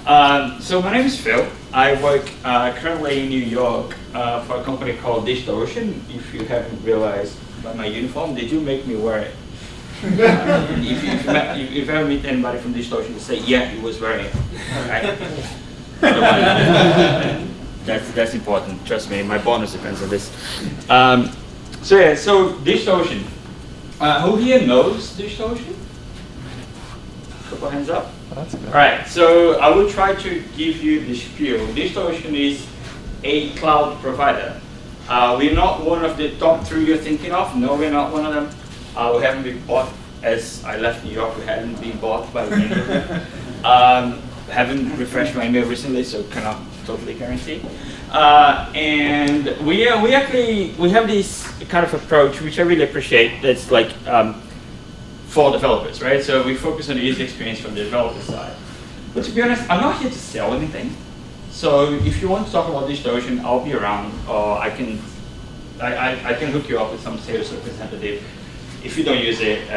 So my name is Phil. I work currently in New York for a company called DigitalOcean. If you haven't realized by my uniform, they do make me wear it. If you ever meet anybody from DigitalOcean, you say, yeah, he was wearing it. Right? That's important. Trust me, my bonus depends on this. So DigitalOcean. Who here knows DigitalOcean? Couple hands up. That's good. All right, so I will try to give you the spiel. DigitalOcean is a cloud provider. We're not one of the top 3 you're thinking of. No, we're not one of them. We haven't been bought, as I left New York, we hadn't been bought by any of them. Haven't refreshed my email recently, so cannot totally guarantee. And we have this kind of approach, which I really appreciate, that's like for developers, right? So we focus on the user experience from the developer side. But to be honest, I'm not here to sell anything. So if you want to talk about DigitalOcean, I'll be around, or I can hook you up with some sales representative. If you don't use it,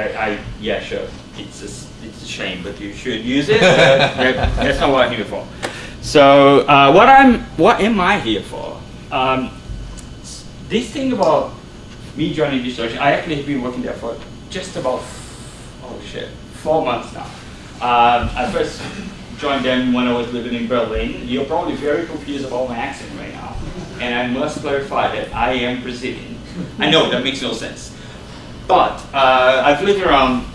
yeah, sure, it's a shame, but you should use it. That's not what I'm here for. So what am I here for? This thing about me joining DigitalOcean, I actually have been working there for just about 4 months now. I first joined them when I was living in Berlin. You're probably very confused about my accent right now, and I must clarify that I am Brazilian. I know that makes no sense. But I've lived around,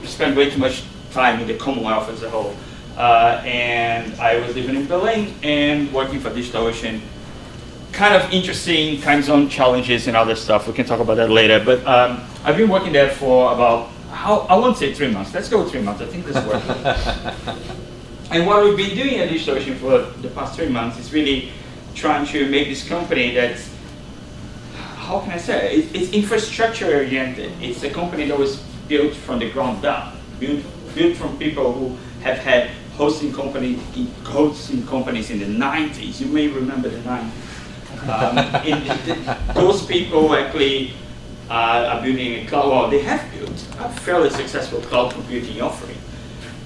spent way too much time in the Commonwealth as a whole. And I was living in Berlin and working for DigitalOcean. Kind of interesting time zone challenges and other stuff. We can talk about that later. But I've been working there for about, I won't say 3 months. Let's go 3 months. I think this works. And what we've been doing at DigitalOcean for the past 3 months is really trying to make this company that's, how can I say it? It's infrastructure oriented. It's a company that was built from the ground up, built from people who have had hosting companies in the 90s. You may remember the 90s. Those people actually are building a cloud, well, they have built a fairly successful cloud computing offering.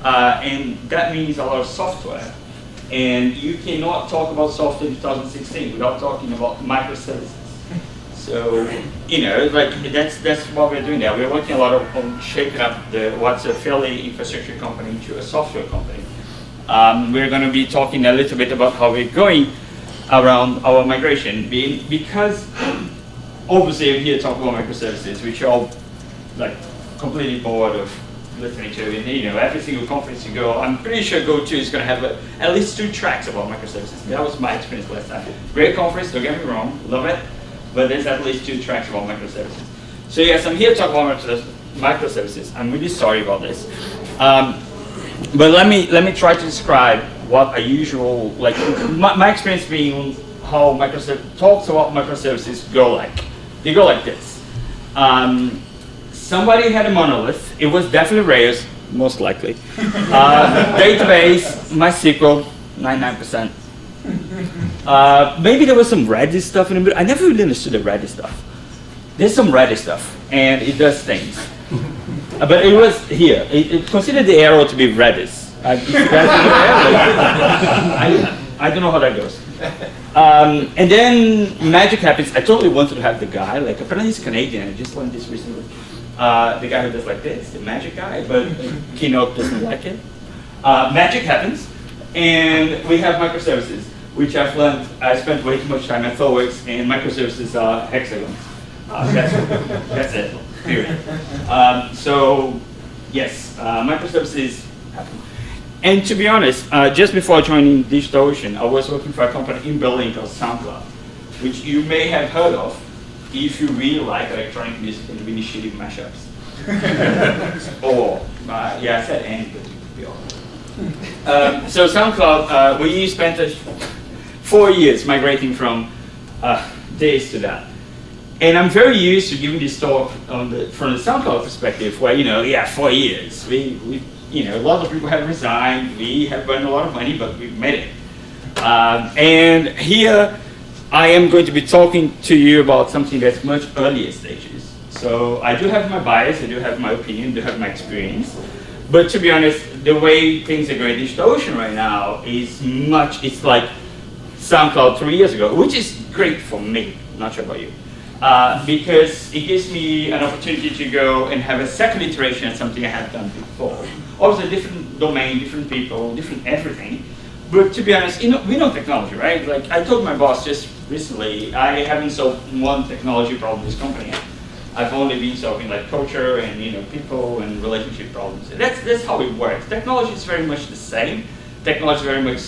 And that means a lot of software. And you cannot talk about software in 2016 without talking about microservices. So, like that's what we're doing there. We're working a lot on shaping up what's a fairly infrastructure company into a software company. We're going to be talking a little bit about how we're going around our migration, because obviously I'm here to talk about microservices, which are all like completely bored of listening to. And every single conference you go, I'm pretty sure GOTO is going to have at least 2 tracks about microservices. That was my experience last time. Great conference, don't get me wrong, love it. But there's at least 2 tracks about microservices. So yes, I'm here to talk about microservices. I'm really sorry about this. But let me try to describe what a usual, like my experience being how Microsoft talks about microservices go like. They go like this. Somebody had a monolith. It was definitely Rails, most likely. Database, MySQL, 99%. Maybe there was some Redis stuff in the middle. I never really understood the Redis stuff. There's some Redis stuff, and it does things. But it was here. Consider the arrow to be Redis. I don't know how that goes. And then magic happens. I totally wanted to have the guy, like apparently he's Canadian. I just learned this recently. The guy who does like this, the magic guy, but Keynote doesn't like it. Magic happens, and we have microservices, which I've learned. I spent way too much time at ThoughtWorks, and microservices are hexagons. That's it. Period. So yes, microservices happen. And to be honest, just before joining DigitalOcean, I was working for a company in Berlin called SoundCloud, which you may have heard of if you really like electronic music and really shitty mashups. Or, yeah, I said any, but you could be all. So SoundCloud, we spent 4 years migrating from this to that. And I'm very used to giving this talk from the SoundCloud perspective, where 4 years. A lot of people have resigned. We have burned a lot of money, but we've made it. And here, I am going to be talking to you about something that's much earlier stages. So I do have my bias, I do have my opinion, I do have my experience. But to be honest, the way things are going DigitalOcean right now is it's like SoundCloud 3 years ago, which is great for me, not sure about you. Because it gives me an opportunity to go and have a second iteration of something I had done before. Obviously, different domain, different people, different everything. But to be honest, we know technology, right? Like I told my boss just recently, I haven't solved one technology problem in this company yet. I've only been solving like culture and people and relationship problems. That's how it works. Technology is very much the same. Technology is very much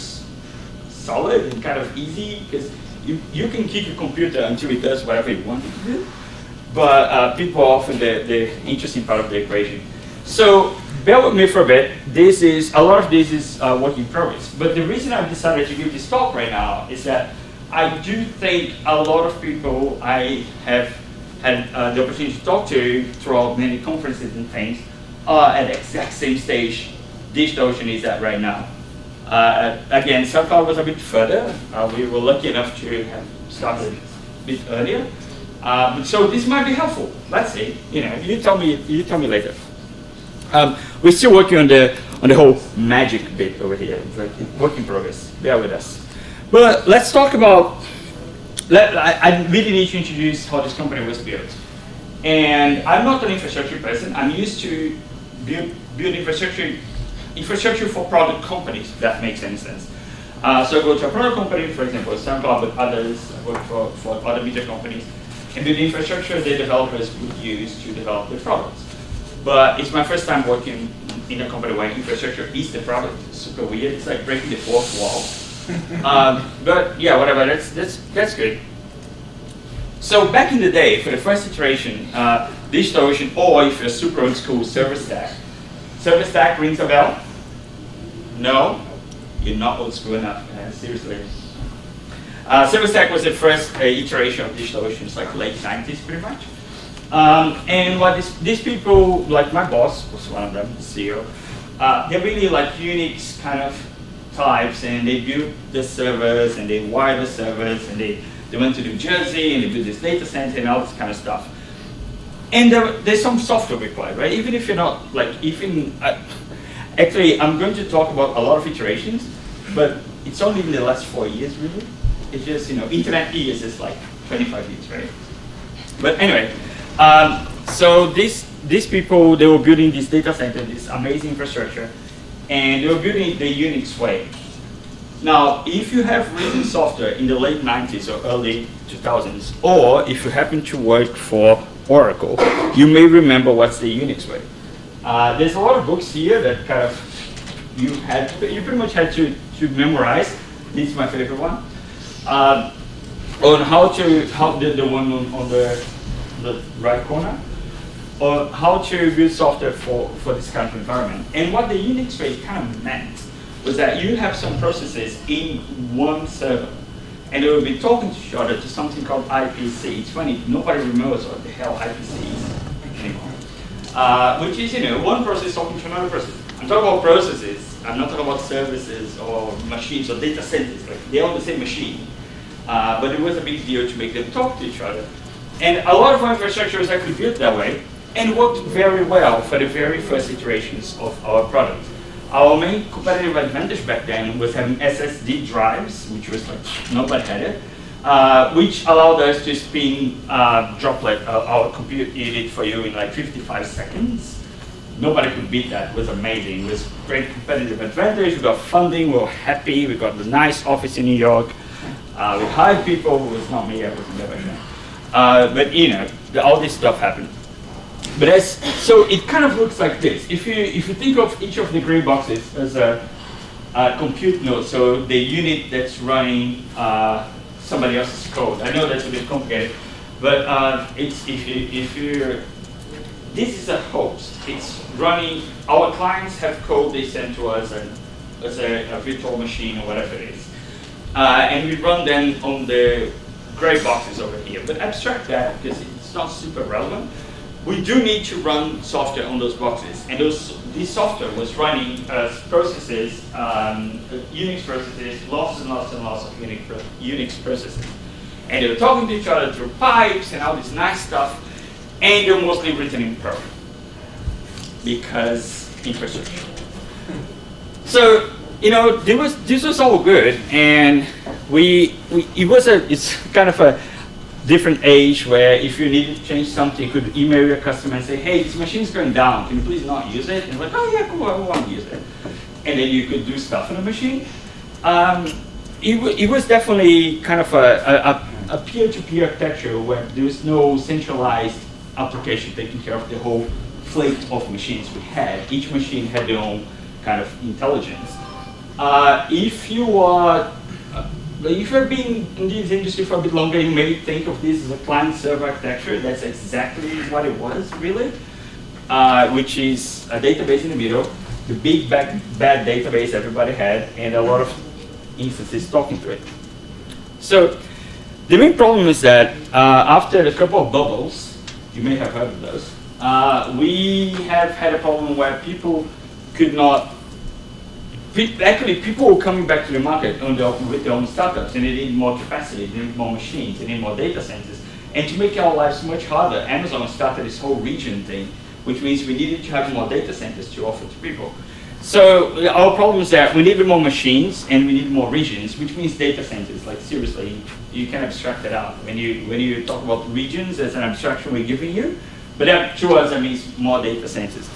solid and kind of easy because you can kick a computer until it does whatever you want it to do. But people are often the interesting part of the equation. So bear with me for a bit. A lot of this is work in progress. But the reason I've decided to give this talk right now is that I do think a lot of people I have had the opportunity to talk to throughout many conferences and things are at the exact same stage DigitalOcean is at right now. Again, SoundCloud was a bit further. We were lucky enough to have started a bit earlier. So this might be helpful. Let's see. You tell me later. We're still working on the whole magic bit over here. It's like work in progress. Bear with us. But let's talk about. I really need to introduce how this company was built. And I'm not an infrastructure person. I'm used to build infrastructure for product companies, if that makes any sense. So I go to a product company, for example, SoundCloud, but others, I work for other media companies, and build the infrastructure the developers would use to develop their products. But it's my first time working in a company where infrastructure is the product. It's super weird. It's like breaking the fourth wall. But yeah, whatever, that's good. So back in the day, for the first iteration, DigitalOcean, or if you're super old school, Service Stack. Service Stack rings a bell? No? You're not old school enough, seriously. Service Stack was the first iteration of DigitalOcean. It's like late 90s, pretty much. And what these people, like my boss was one of them, the CEO, they're really like Unix kind of types, and they built the servers, and they wired the servers, and they went to New Jersey, and they built this data center, and all this kind of stuff. And there's some software required, right? Even if you're not, like, actually, I'm going to talk about a lot of iterations, but it's only in the last 4 years, really. It's just, internet years is like 25 years, right? But anyway, so these people, they were building this data center, this amazing infrastructure, and they were building it the Unix way. Now, if you have written software in the late 90s or early 2000s, or if you happen to work for Oracle, you may remember what's the Unix way. There's a lot of books here that kind of you pretty much had to memorize. This is my favorite one. On how the one on the right corner, on how to build software for this kind of environment. And what the Unix way kind of meant was that you have some processes in one server, and they will be talking to each other to something called IPC. It's funny, nobody remembers what the hell IPC is anymore. Which is, one process talking to another process. I'm talking about processes. I'm not talking about services or machines or data centers. Like, they're on the same machine. But it was a big deal to make them talk to each other. And a lot of our infrastructure was actually built that way, and worked very well for the very first iterations of our product. Our main competitive advantage back then was having SSD drives, which was like, nobody had it, which allowed us to spin Droplet, our compute unit for you in like 55 seconds. Nobody could beat that. It was amazing. It was great competitive advantage. We got funding, we were happy, we got the nice office in New York. We hired people who was not me, I wasn't there back then. But all this stuff happened. But so it kind of looks like this. If you think of each of the gray boxes as a compute node, so the unit that's running somebody else's code. I know that's a bit complicated, but this is a host. It's running. Our clients have code they send to us as a virtual machine or whatever it is, and we run them on the gray boxes over here. But abstract that because it's not super relevant. We do need to run software on those boxes, and this software was running as processes, Unix processes, lots and lots and lots of Unix processes. And they were talking to each other through pipes and all this nice stuff, and they're mostly written in Perl. Because infrastructure. So, this was all good, and it's kind of a different age where if you needed to change something, you could email your customer and say, hey, this machine's going down, can you please not use it? And like, oh yeah, cool, I want to use it. And then you could do stuff on the machine. It was definitely kind of a peer-to-peer architecture where there's no centralized application taking care of the whole fleet of machines we had. Each machine had their own kind of intelligence. If you've been in this industry for a bit longer, you may think of this as a client-server architecture. That's exactly what it was, really, which is a database in the middle, the big bad database everybody had, and a lot of instances talking to it. So the main problem is that after a couple of bubbles, you may have heard of those, we have had a problem where people could not. Actually, people were coming back to the market with their own startups, and they need more capacity, they need more machines, they need more data centers. And to make our lives much harder, Amazon started this whole region thing, which means we needed to have more data centers to offer to people. So our problem is that we needed more machines and we need more regions, which means data centers. Like seriously, you can abstract it out. When you talk about regions, as an abstraction we're giving you, but that to us that means more data centers.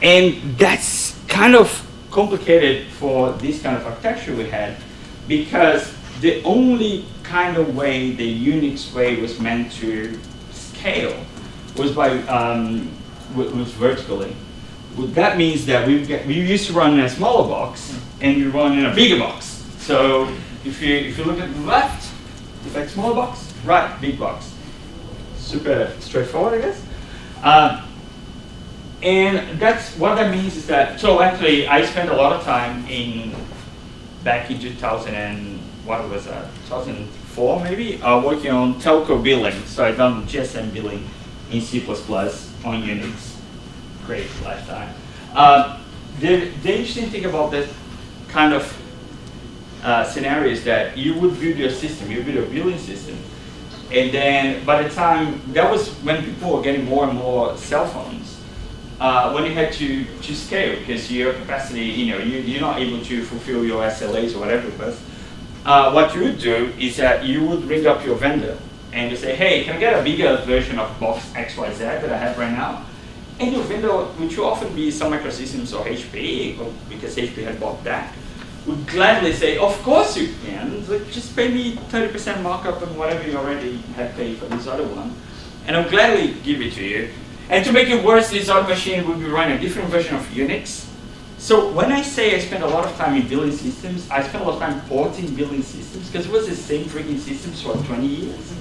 And that's kind of complicated for this kind of architecture we had, because the only kind of way the Unix way was meant to scale was by was vertically. That means that we used to run in a smaller box and we run in a bigger box. So if you look at the left, it's like small box, right, big box. Super straightforward, I guess. And that's what that means is that, so actually I spent a lot of time back in 2004 maybe, working on telco billing. So I've done GSM billing in C++ on Unix. Great lifetime. The interesting thing about this kind of scenario is that you would build your system, you build a billing system, and then by the time, that was when people were getting more and more cell phones. When you had to scale, because your capacity, you're not able to fulfill your SLAs or whatever it was, what you would do is that you would ring up your vendor and you say, hey, can I get a bigger version of box XYZ that I have right now? And your vendor, which will often be Sun Microsystems or HP, because HP had bought that, would gladly say, of course you can, like, just pay me 30% markup on whatever you already had paid for this other one, and I'll gladly give it to you. And to make it worse, this other machine would be running a different version of Unix. So when I say I spent a lot of time in billing systems, I spent a lot of time porting billing systems, because it was the same freaking systems for 20 years.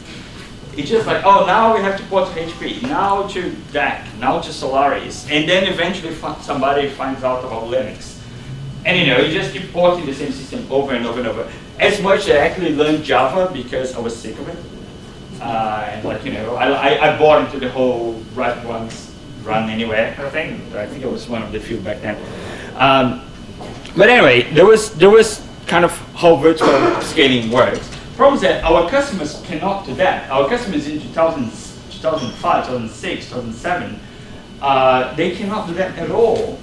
It's just like, oh, now we have to port to HP, now to DAC, now to Solaris, and then eventually somebody finds out about Linux. And you just keep porting the same system over and over and over. As much as I actually learned Java because I was sick of it. And I bought into the whole write once, run anywhere kind of thing. I think I was one of the few back then. But anyway, there was kind of how virtual scaling works. The problem is that our customers cannot do that. Our customers in 2005, 2006, 2007, they cannot do that at all.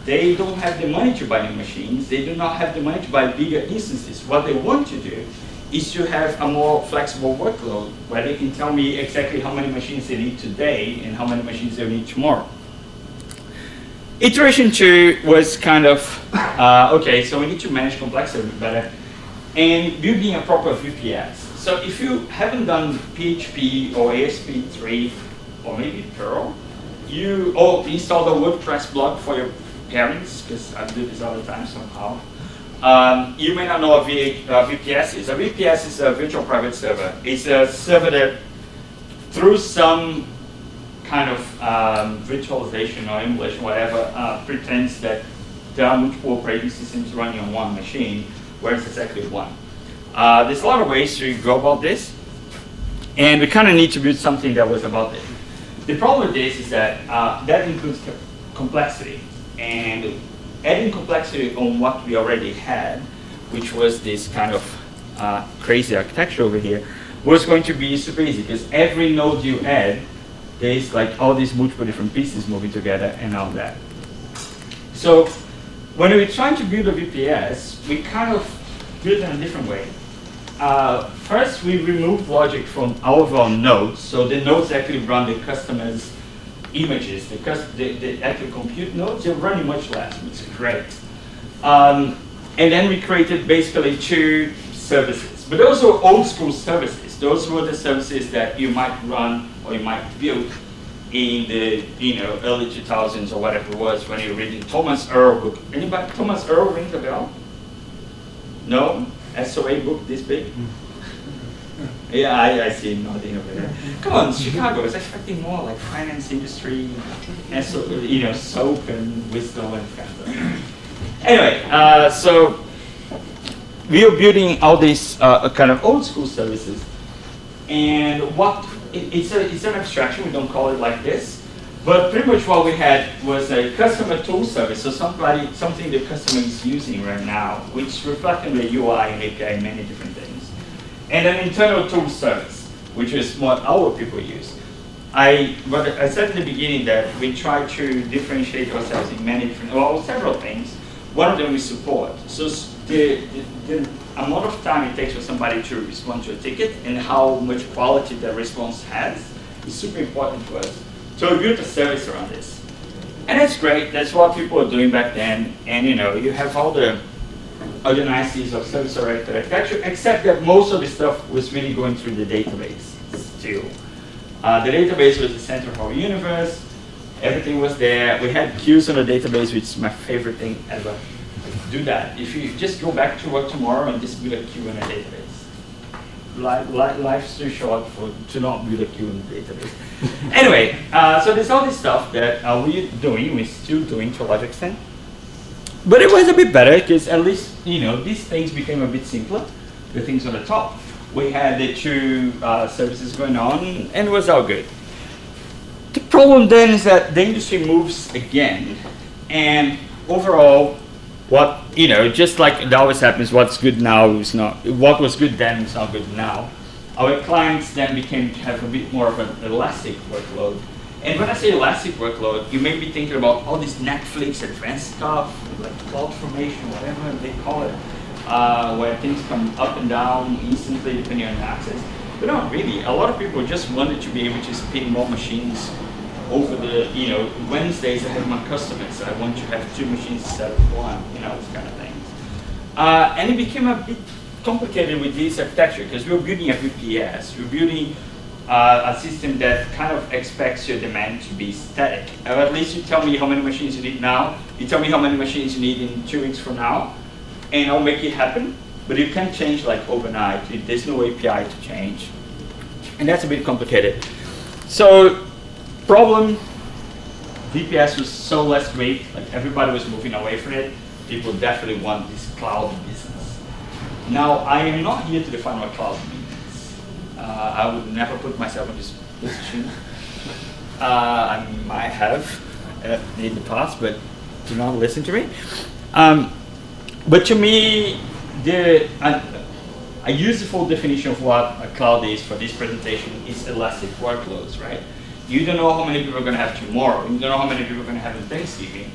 They don't have the money to buy new machines. They do not have the money to buy bigger instances. What they want to do is to have a more flexible workload where they can tell me exactly how many machines they need today and how many machines they need tomorrow. Iteration 2 was kind of, okay, so we need to manage complexity better and building a proper VPS. So if you haven't done PHP or ASP.3 or maybe Perl, you install the WordPress blog for your parents, because I do this all the time somehow. You may not know what VPS is. A VPS is a virtual private server. It's a server that, through some kind of virtualization or emulation, whatever, pretends that there are multiple operating systems running on one machine, whereas it's actually one. There's a lot of ways to go about this, and we kind of need to build something that was about it. The problem with this is that that includes complexity, and adding complexity on what we already had, which was this kind of crazy architecture over here, was going to be super easy, because every node you add there's like all these multiple different pieces moving together and all that. So when we're trying to build a VPS, we kind of build it in a different way. First, we remove logic from all of our nodes, so the nodes actually run the customer's images. The actual compute nodes, they're running much less, which is great. And then we created basically 2 services. But those were old school services. Those were the services that you might run or you might build in the early 2000s or whatever it was when you were reading Thomas Earl book. Anybody? Thomas Earl rings a bell? No? SOA book this big? Yeah, I see him nodding over there. Come on, Chicago is expecting more like finance industry, and soap and wisdom and kind of stuff. Anyway, so we are building all these kind of old school services, and it's an abstraction. We don't call it like this, but pretty much what we had was a customer tool service, so something the customer is using right now, which reflecting the UI and API and many different things, and an internal tool service, which is what our people use. But I said in the beginning that we try to differentiate ourselves in many different, several things. One of them is support. So the amount of time it takes for somebody to respond to a ticket and how much quality the response has is super important to us. So we built a service around this. And that's great. That's what people were doing back then. And you have all the niceties of service-oriented architecture, except that most of the stuff was really going through the database still. The database was the center of our universe. Everything was there. We had queues on the database, which is my favorite thing ever. Do that. If you just go back to work tomorrow and just build a queue in a database. Life's too short to not build a queue in the database. Anyway, so there's all this stuff that we're still doing to a large extent. But it was a bit better because at least, these things became a bit simpler, the things on the top. We had the 2 services going on and it was all good. The problem then is that the industry moves again, and overall, just like it always happens, what's good now is not, what was good then is not good now. Our clients then have a bit more of an elastic workload. And when I say elastic workload, you may be thinking about all this Netflix advanced stuff, like CloudFormation, whatever they call it, where things come up and down instantly depending on access. But not really. A lot of people just wanted to be able to spin more machines over the, Wednesdays I have my customers. I want to have 2 machines instead of 1, those kind of things. And it became a bit complicated with this architecture because we're building a VPS. We're building a system that kind of expects your demand to be static. Or at least you tell me how many machines you need now. You tell me how many machines you need in 2 weeks from now, and I'll make it happen. But you can't change like overnight. There's no API to change. And that's a bit complicated. So, problem, VPS was so less great, like everybody was moving away from it. People definitely want this cloud business. Now, I am not here to define what cloud means. I would never put myself in this position. I might have in the past, but do not listen to me. But to me, I use the full definition of what a cloud is for this presentation is elastic workloads, right? You don't know how many people are going to have tomorrow. You don't know how many people are going to have on Thanksgiving.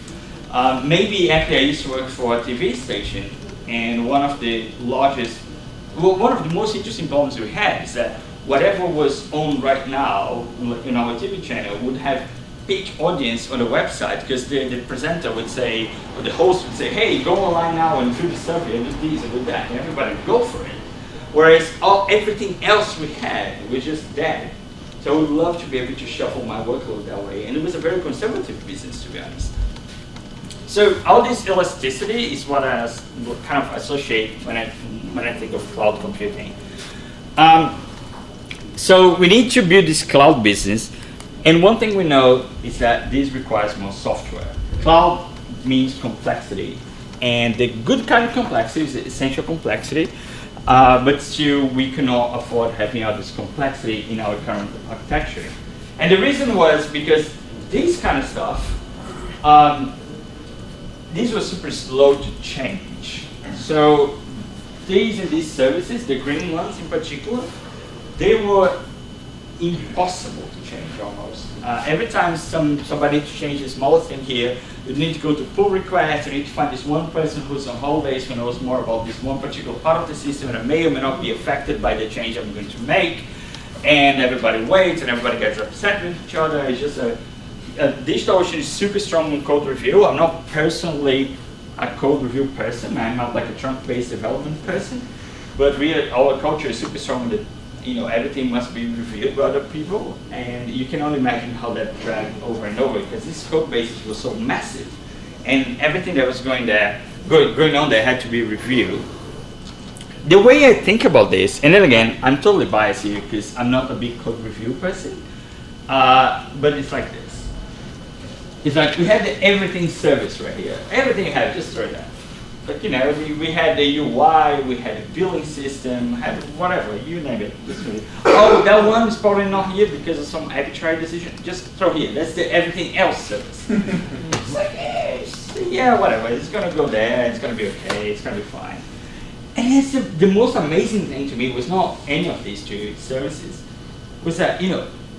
Maybe actually I used to work for a TV station, and one of the most interesting problems we had is that whatever was on right now in our TV channel would have peak audience on the website because the presenter would say, or the host would say, hey, go online now and do the survey and do this and do that, and everybody would go for it. Whereas everything else we had was just dead. So I would love to be able to shuffle my workload that way, and it was a very conservative business, to be honest. So all this elasticity is what I kind of associate when I think of cloud computing. So we need to build this cloud business, and one thing we know is that this requires more software. Cloud means complexity, and the good kind of complexity is the essential complexity, but still we cannot afford having all this complexity in our current architecture. And the reason was because this kind of stuff, these were super slow to change. So these and these services, the green ones in particular, they were impossible to change almost. Every time somebody needs to change the smallest thing here, you need to go to pull request, you need to find this one person who's on holidays who knows more about this one particular part of the system that may or may not be affected by the change I'm going to make. And everybody waits and everybody gets upset with each other. It's just DigitalOcean is super strong in code review. I'm not personally a code review person. I'm not like a trunk-based development person. But really, our culture is super strong that everything must be reviewed by other people, and you can only imagine how that dragged over and over because this code base was so massive, and everything that was going on there had to be reviewed. The way I think about this, and then again, I'm totally biased here because I'm not a big code review person, but it's like this. It's like we had the everything service right here. Everything you have, just throw that. But we had the UI, we had a billing system, had whatever, you name it. Oh, that one is probably not here because of some arbitrary decision. Just throw here. That's the everything else service. It's like, yeah, whatever. It's gonna go there. It's gonna be okay. It's gonna be fine. And that's the most amazing thing to me was not any of these two services. Was that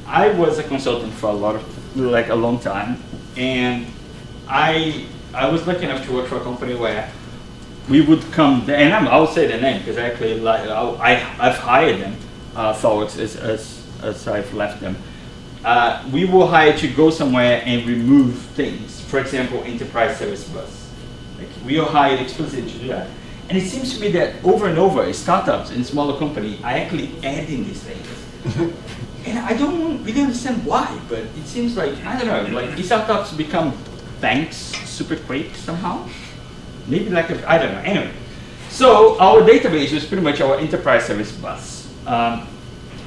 I was a consultant for a long time, and I was lucky enough to work for a company where we would come, and I'll say the name because actually I've hired them, thoughts as I've left them. We were hired to go somewhere and remove things. For example, enterprise service bus. We were hired explicitly to do that. And it seems to me that over and over, startups and smaller companies are actually adding these things. And I don't really understand why, but it seems like, I don't know, like these startups become banks super quick somehow. Maybe I don't know. Anyway, so our database was pretty much our enterprise service bus.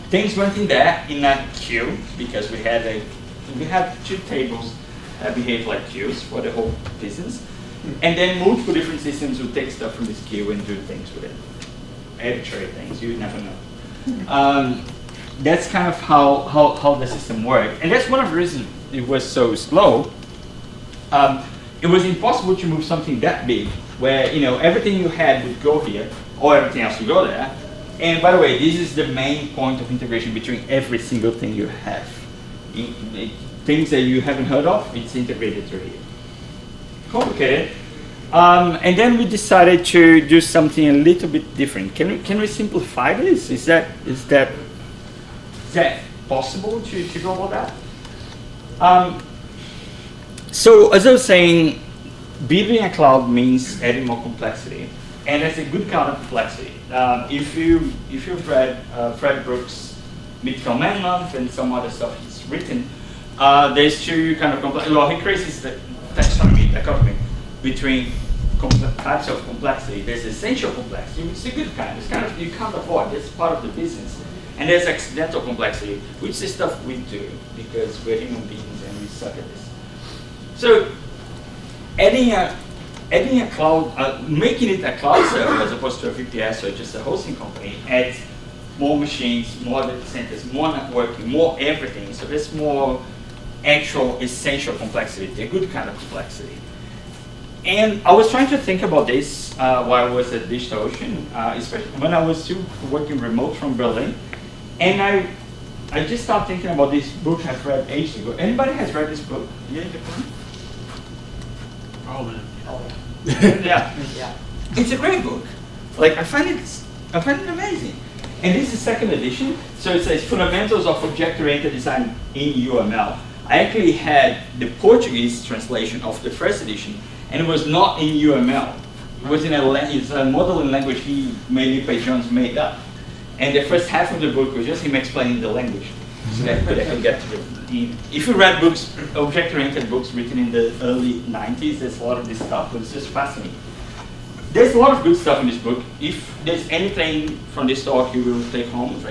Things went in there in a queue because we had two tables that behave like queues for the whole business, and then multiple different systems would take stuff from this queue and do things with it, arbitrary things. You never know. That's kind of how the system worked, and that's one of the reasons it was so slow. It was impossible to move something that big, where everything you had would go here, or everything else would go there. And by the way, this is the main point of integration between every single thing you have. Things that you haven't heard of, it's integrated through here. Complicated. And then we decided to do something a little bit different. Can we simplify this? Is that possible to go about that? So as I was saying, building a cloud means adding more complexity, and that's a good kind of complexity. If you've read Fred Brooks' Mythical Man Month and some other stuff he's written, there's two kind of complexity. Well, he creates this taxonomy between types of complexity. There's essential complexity, which is a good kind. It's kind of you can't avoid. It's part of the business. And there's accidental complexity, which is stuff we do because we're human beings and we suck at this. So, adding a cloud, making it a cloud server as opposed to a VPS or just a hosting company adds more machines, more data centers, more networking, more everything. So there's more actual essential complexity, a good kind of complexity. And I was trying to think about this while I was at DigitalOcean, especially when I was still working remote from Berlin. And I just started thinking about this book I've read ages ago. Anybody has read this book? Yeah, Oh man. Yeah. It's a great book. I find it amazing. And this is the second edition. So it says Fundamentals of Object-Oriented Design in UML. I actually had the Portuguese translation of the first edition, and it was not in UML. It was in a modeling language Felipe Jones made up. And the first half of the book was just him explaining the language. So that I could get to if you read books, object-oriented books written in the early 90s, there's a lot of this stuff, but it's just fascinating. There's a lot of good stuff in this book. If there's anything from this talk you will take home,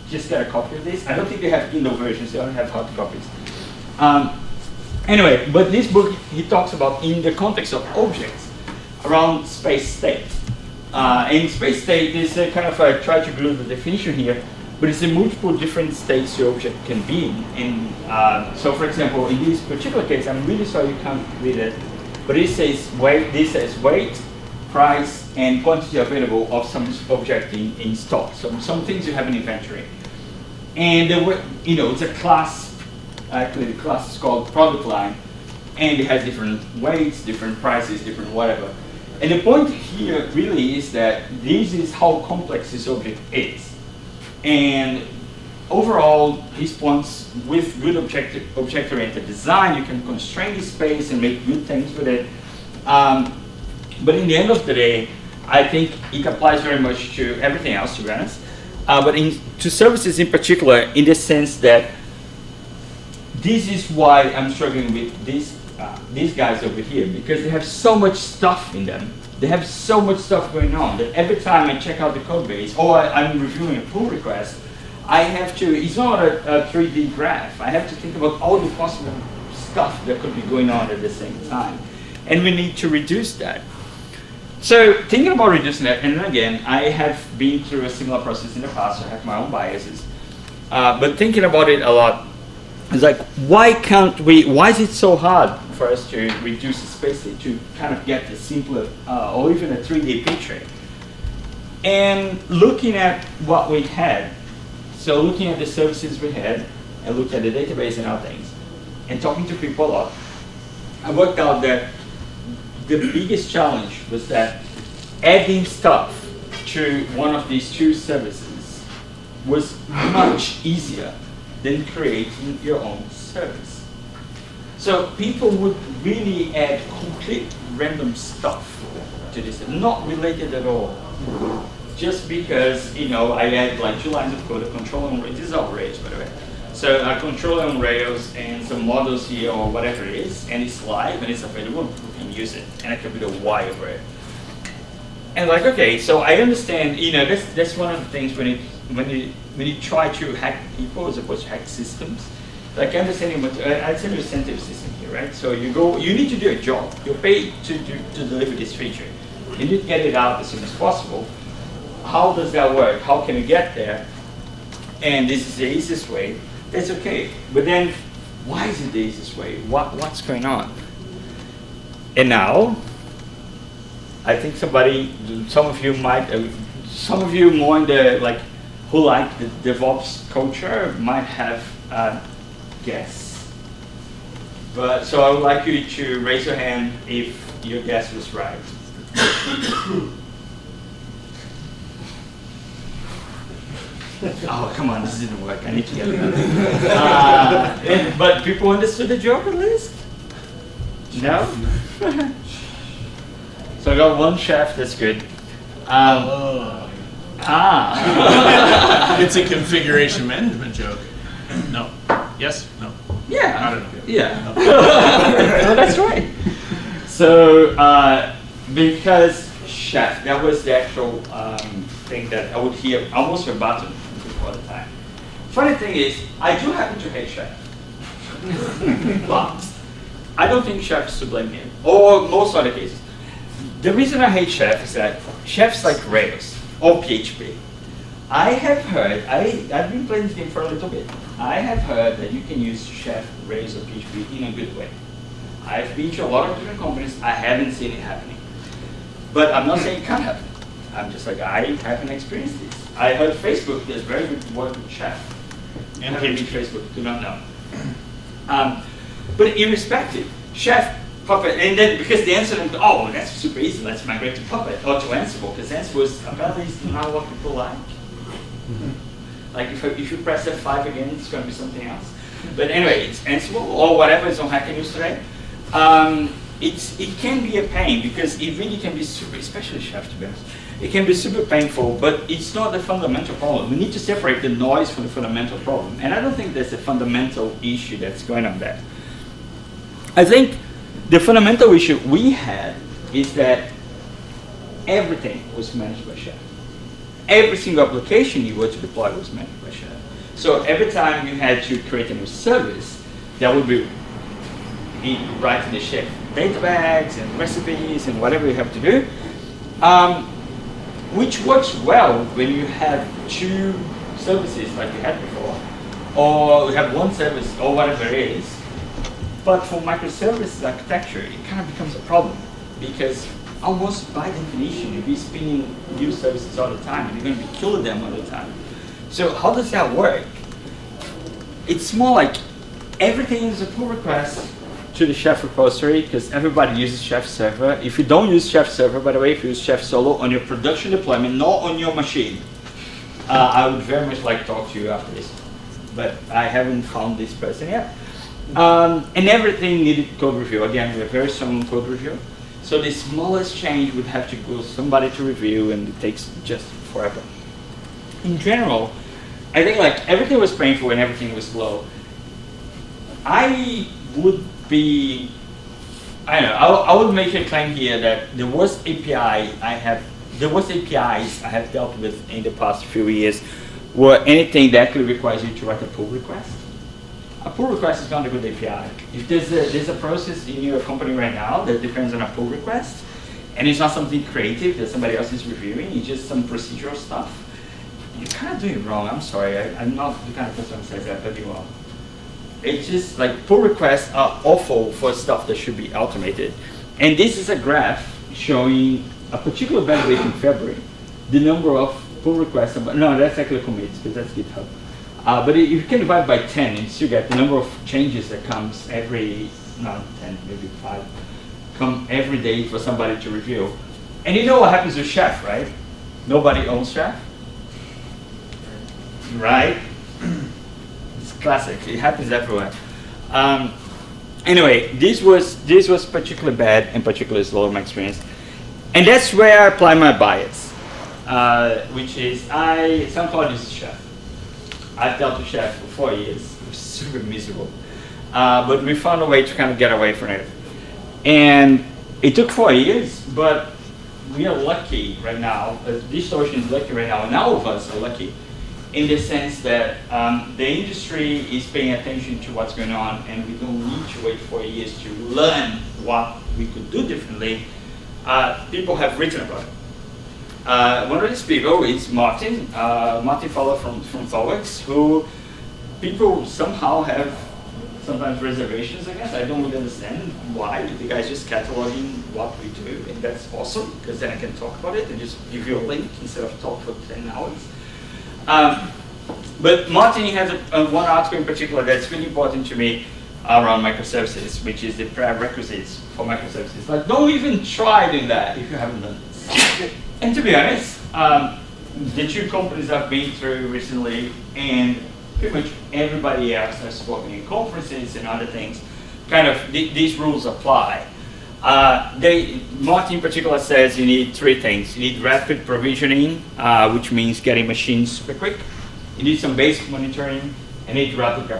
just get a copy of this. I don't think they have Kindle versions, they only have hard copies. Anyway, but this book, he talks about in the context of objects around space state. And space state is a kind of, I try to glue the definition here, but it's in multiple different states your object can be in. And so for example, in this particular case, I'm really sorry you can't read it, but it says weight, price, and quantity available of some object in stock. So some things you have in inventory. And there were, it's a class. Actually, the class is called product line, and it has different weights, different prices, different whatever. And the point here really is that this is how complex this object is. And overall, his points, with good object-oriented design, you can constrain the space and make good things with it. But in the end of the day, I think it applies very much to everything else, to be honest. But to services in particular, in the sense that this is why I'm struggling with these guys over here, because they have so much stuff in them. They have so much stuff going on that every time I check out the code base or I'm reviewing a pull request, I have to, it's not a 3D graph. I have to think about all the possible stuff that could be going on at the same time. And we need to reduce that. So thinking about reducing that, and again, I have been through a similar process in the past, so I have my own biases. But thinking about it a lot, it's like, why is it so hard for us to reduce the space to kind of get a simpler or even a 3D picture? And looking at what we had, so looking at the services we had, and looking at the database and other things, and talking to people a lot, I worked out that the biggest challenge was that adding stuff to one of these two services was much easier than creating your own service. So people would really add complete random stuff to this, not related at all. Just because, I add like 2 lines of code, a controller on Rails, this is all Rails, by the way. So a controller on Rails and some models here or whatever it is, and it's live and it's available, people can use it, and I can put a Y over it. And like, okay, so I understand, that's one of the things when you try to hack people as opposed to hack systems. Like understanding what, I'd say a incentive system here, right? So you need to do a job. You're paid to deliver this feature. You need to get it out as soon as possible. How does that work? How can you get there? And this is the easiest way. That's okay. But then, why is it the easiest way? What's going on? And now, I think some of you more in the, who like the DevOps culture might have a guess. But, so I would like you to raise your hand if your guess was right. Oh, come on, this didn't work. I need to get it. But people understood the joke at least? No? So I got one chef, that's good. It's a configuration management joke. No. Yes? No. Yeah. I don't know. Yeah. No, that's right. So, because chef, that was the actual thing that I would hear almost verbatim all the time. Funny thing is, I do happen to hate chef. But I don't think chef is to blame here, or most other cases. The reason I hate chef is that chef's like Rails or PHP. I have heard, I've been playing this game for a little bit. I have heard that you can use chef, Rails, or PHP in a good way. I've been to a lot of different companies. I haven't seen it happening. But I'm not saying it can't happen. I'm just like, I haven't experienced this. I heard Facebook does very good work with chef. And PHP Facebook, do not know. But irrespective, chef, Puppet, and then because the answer, oh, that's super easy, let's migrate to Puppet or to Ansible, because Ansible is apparently not what people like. Like if you press F5 again, it's going to be something else. But anyway, it's Ansible or whatever is on Hacker News today. It can be a pain because it really can be super, especially chef to be honest. It can be super painful, but it's not the fundamental problem. We need to separate the noise from the fundamental problem. And I don't think there's a fundamental issue that's going on there. I think the fundamental issue we had is that everything was managed by Chef. Every single application you were to deploy was managed by Chef. So every time you had to create a new service, that would be right in the Chef databags and recipes and whatever you have to do, which works well when you have two services like we had before, or we have one service or whatever it is. But for microservices architecture, it kind of becomes a problem because almost by definition, you'll be spinning new services all the time and you're going to be killing them all the time. So how does that work? it's more like everything is a pull request to the Chef repository, because everybody uses Chef server. If you don't use Chef server, by the way, if you use Chef solo on your production deployment, not on your machine, I would very much like to talk to you after this, but I haven't found this person yet. And everything needed code review. Again, we have very strong code review. So the smallest change would have to go somebody to review, and it takes just forever. In general, I think like everything was painful and everything was slow. I would be, I don't know, I would make a claim here that the worst APIs I have dealt with in the past few years were anything that actually requires you to write a pull request. A pull request is not a good API. If there's a process in your company right now that depends on a pull request, and it's not something creative that somebody else is reviewing, it's just some procedural stuff, you're kind of doing it wrong. I'm sorry, I'm not the kind of person who says that, but you are. It's just like pull requests are awful for stuff that should be automated. And this is a graph showing a particular bad week in February, the number of pull requests, no, that's actually commits, because that's GitHub. But you can divide by 10 and still get the number of changes that comes every, not 10, maybe 5, come every day for somebody to review. And you know what happens with Chef, right? Nobody owns Chef, right? It's classic, it happens everywhere. Anyway, this was particularly bad and particularly slow in my experience. And that's where I apply my bias, which is SoundCloud uses Chef. I've dealt with Chef for 4 years. It was super miserable. But we found a way to kind of get away from it. And it took 4 years, but we are lucky right now. DigitalOcean is lucky right now, and all of us are lucky in the sense that the industry is paying attention to what's going on, and we don't need to wait 4 years to learn what we could do differently. People have written about it. One of these people is Martin Fowler from ThoughtWorks, who people somehow have sometimes reservations against. I don't really understand why. The guy's just cataloging what we do, and that's awesome, because then I can talk about it and just give you a link instead of talk for 10 hours. But Martin has one article in particular that's really important to me around microservices, which is the prerequisites for microservices. Like, don't even try doing that if you haven't done this. And to be honest, the two companies I've been through recently, and pretty much everybody else that's spoken in conferences and other things, kind of these rules apply. Martin in particular says you need 3 things. You need rapid provisioning, which means getting machines super quick. You need some basic monitoring, and you need rapid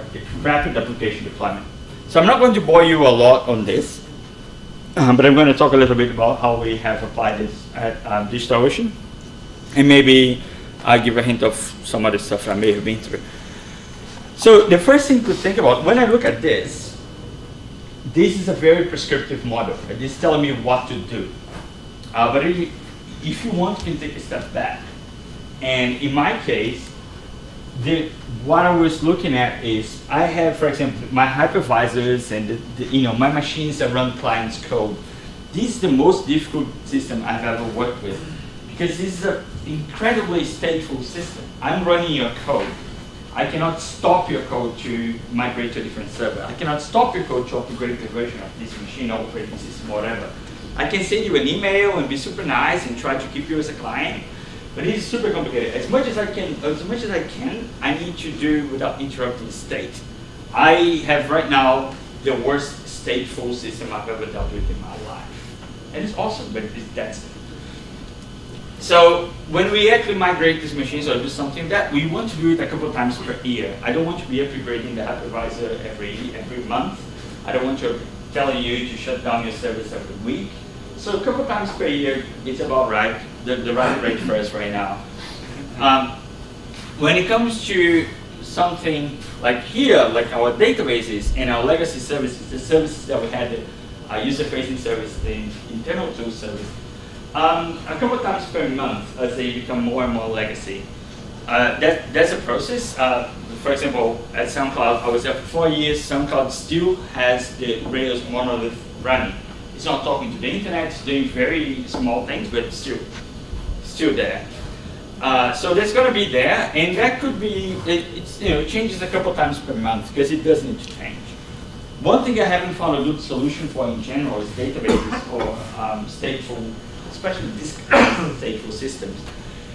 application deployment. So I'm not going to bore you a lot on this, but I'm going to talk a little bit about how we have applied this at DigitalOcean, and maybe I'll give a hint of some other stuff I may have been through. So the first thing to think about, when I look at this is a very prescriptive model. It's telling me what to do. But if you want, you can take a step back. And in my case, what I was looking at is, I have, for example, my hypervisors and my machines that run clients code. This is the most difficult system I've ever worked with, because this is an incredibly stateful system. I'm running your code. I cannot stop your code to migrate to a different server. I cannot stop your code to upgrade the version of this machine, operating system, whatever. I can send you an email and be super nice and try to keep you as a client, but it is super complicated. As much as I can, I need to do without interrupting the state. I have right now the worst stateful system I've ever dealt with in my life. And it's awesome, but that's it. So when we actually migrate these machines or do something that, we want to do it a couple of times per year. I don't want to be upgrading the hypervisor every month. I don't want to telling you to shut down your service every week. So a couple of times per year, it's about right, the right rate for us right now. When it comes to something like here, like our databases and our legacy services, the services that we had, user-facing service, the internal tool service, a couple of times per month as they become more and more legacy. That's a process. For example, at SoundCloud, I was there for 4 years. SoundCloud still has the Rails monolith running. It's not talking to the internet, it's doing very small things, but it's still there. So that's going to be there, and that could be, it changes a couple times per month because it does need to change. One thing I haven't found a good solution for in general is databases or stateful, especially disk stateful systems.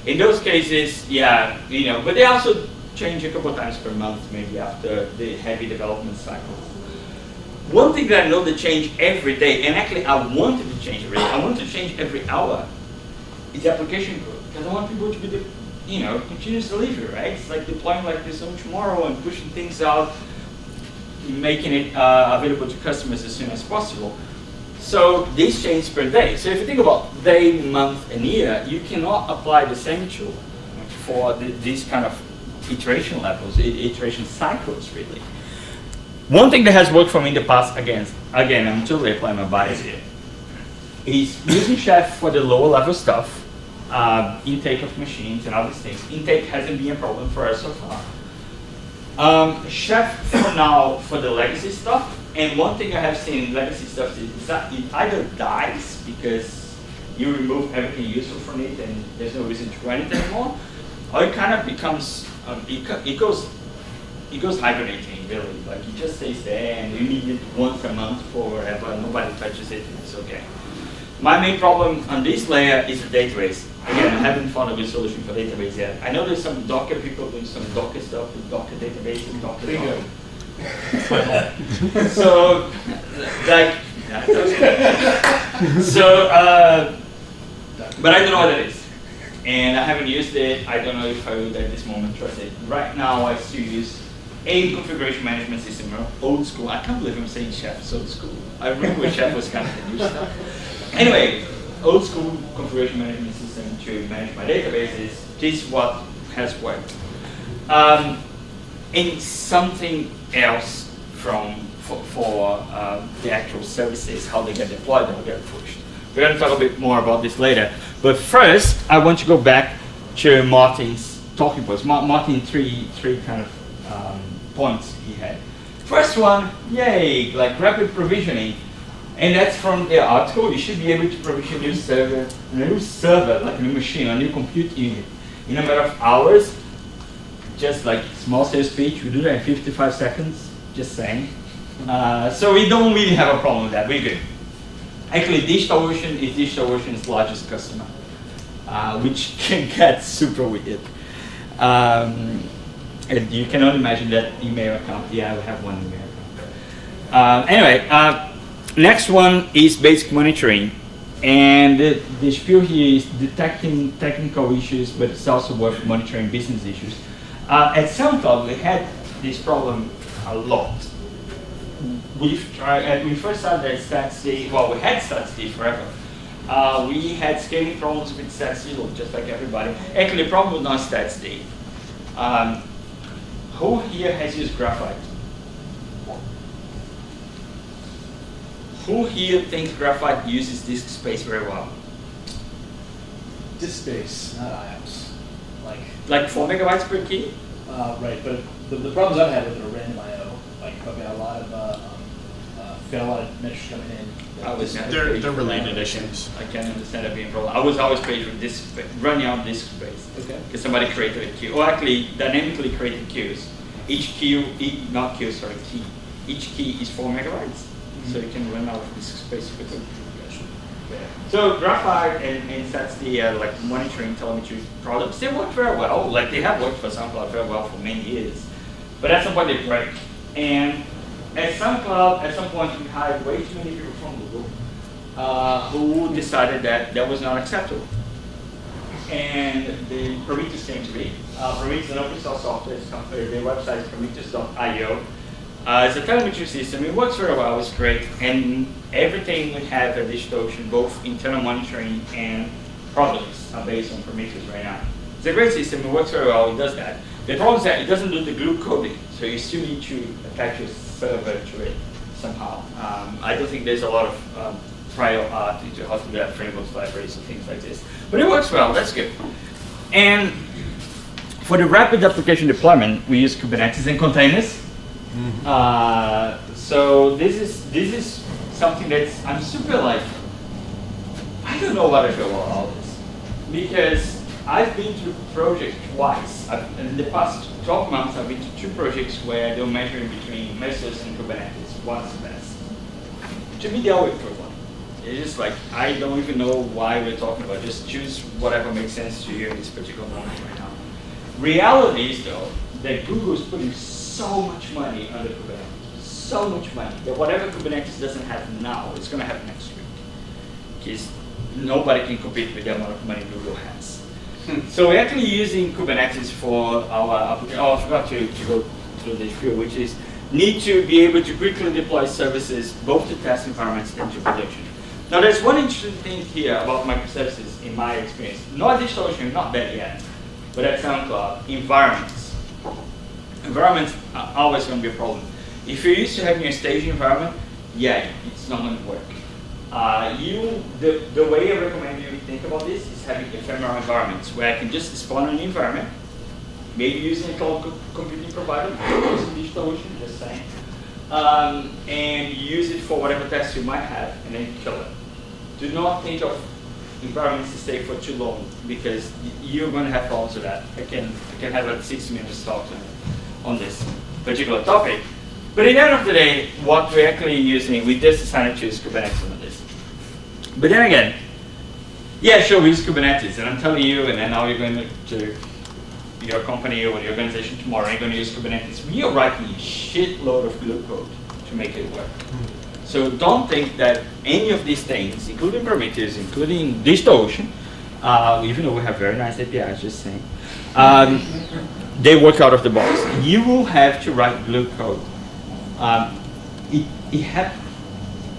In those cases, yeah, but they also change a couple times per month, maybe after the heavy development cycle. One thing that I know that change every day, and actually I wanted to change every day, I want to change every hour, is application code. Because I want people to be, continuous delivery, right? It's like deploying like this on tomorrow and pushing things out, making it available to customers as soon as possible. So these change per day. So if you think about day, month, and year, you cannot apply the same tool for these kind of iteration levels, iteration cycles, really. One thing that has worked for me in the past, again, I'm totally applying my bias here, is using Chef for the lower level stuff, intake of machines and all these things. Intake hasn't been a problem for us so far. Chef for now for the legacy stuff, and one thing I have seen in legacy stuff is that it either dies because you remove everything useful from it and there's no reason to run it anymore, or it kind of becomes, it goes hibernating, really. Like it just stays there and you need it once a month for whatever, nobody touches it, it's okay. My main problem on this layer is the database. Again, I haven't found a good solution for database yet. I know there's some Docker people doing some Docker stuff with Docker database and Docker. So, like, but I don't know what that is. And I haven't used it. I don't know if I would at this moment trust it. Right now, I still use a configuration management system, old school. I can't believe I'm saying Chef, it's old school. I remember when Chef was kind of the new stuff. Anyway, old school configuration management system to manage my databases. This is what has worked. And something else for the actual services, how they get deployed or get pushed. We're going to talk a bit more about this later. But first, I want to go back to Martin's talking points. Martin, three kind of points he had. First one, yay, like rapid provisioning. And that's from the article. You should be able to provision a new server, like a new machine, a new compute unit in a matter of hours. Just like small sales pitch, we do that in 55 seconds, just saying. So we don't really have a problem with that, we're good. Actually, DigitalOcean is DigitalOcean's largest customer, which can get super weird. And you can only imagine that email account. Yeah, we have one email account. Anyway, next one is basic monitoring. And the spiel here is detecting technical issues, but it's also worth monitoring business issues. At SoundCloud, we had this problem a lot. We first started at StatsD, well, we had StatsD forever. We had scaling problems with StatsD, just like everybody. Actually, the problem was not StatsD. Who here has used Graphite? Who here thinks Graphite uses disk space very well? Disk space, not IOPS. Like 4 megabytes per key? Right, but the problems I've had with it are random IO. Like I've got a lot of mesh coming in. They're related issues. I can't understand that being a problem. I was always paid for disk space, running out disk space. Okay. Because somebody created a queue, or actually dynamically created queues. Each key, each key is 4 megabytes. So you can run out of disk space quickly. So Graphite and StatsD like monitoring telemetry products, they work very well. Like they have worked for SoundCloud very well for many years. But at some point they break. And at SoundCloud, at some point we hired way too many people from Google who decided that that was not acceptable. And the Prometheus came to me. Prometheus is an open source software company. Their website is prometheus.io. It's a telemetry system. It works very well. It's great. And everything we have at DigitalOcean, both internal monitoring and products, are based on Prometheus right now. It's a great system. It works very well. It does that. The problem is that it doesn't do the glue coding. So you still need to attach your server to it somehow. I don't think there's a lot of prior art into how to do that, frameworks, libraries, and things like this. But it works well. That's good. And for the rapid application deployment, we use Kubernetes and containers. So this is something that's, I'm super like, I don't know what I feel about all this. Because I've been to project twice. In the past 12 months, I've been to 2 projects where they're measuring between Mesos and Kubernetes. One's the best. To me, they always for one. It's just like, I don't even know why we're talking about. Just choose whatever makes sense to you in this particular moment right now. Reality is, though, that Google is putting so much money under Kubernetes. So much money that whatever Kubernetes doesn't have now, it's going to have next week. Because nobody can compete with the amount of money Google has. So we're actually using Kubernetes for our application. Oh, I forgot to go through this field, which is need to be able to quickly deploy services both to test environments and to production. Now there's one interesting thing here about microservices in my experience. Not DigitalOcean, not that yet, but at SoundCloud, environments. Environments are always going to be a problem. If you're used to having a staging environment, yeah, it's not going to work. The way I recommend you think about this is having ephemeral environments where I can just spawn an environment, maybe using a cloud computing provider, using DigitalOcean, just saying, and use it for whatever tests you might have, and then kill it. Do not think of environments to stay for too long, because you're going to have problems with that. I can have a 6-minute talk on this particular topic. But at the end of the day, what we're actually using, we just decided to choose Kubernetes on this. But then again, yeah, sure, we use Kubernetes, and I'm telling you, and then now you're going to your company or your organization tomorrow, you're going to use Kubernetes. We are writing a shitload of glue code to make it work. So don't think that any of these things, including Prometheus, including DigitalOcean, even though we have very nice APIs, just saying, they work out of the box. You will have to write glue code.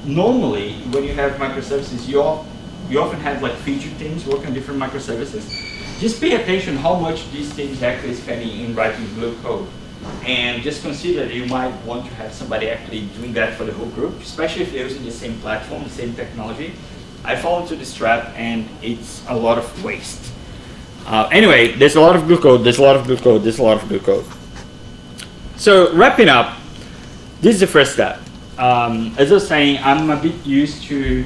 Normally, when you have microservices, you often have like feature teams working on different microservices. Just pay attention how much these things actually spending in writing glue code. And just consider that you might want to have somebody actually doing that for the whole group, especially if they're using the same platform, the same technology. I fall into this trap, and it's a lot of waste. Anyway, there's a lot of glue code, there's a lot of glue code, there's a lot of glue code. So wrapping up, this is the first step. As I was saying, I'm a bit used to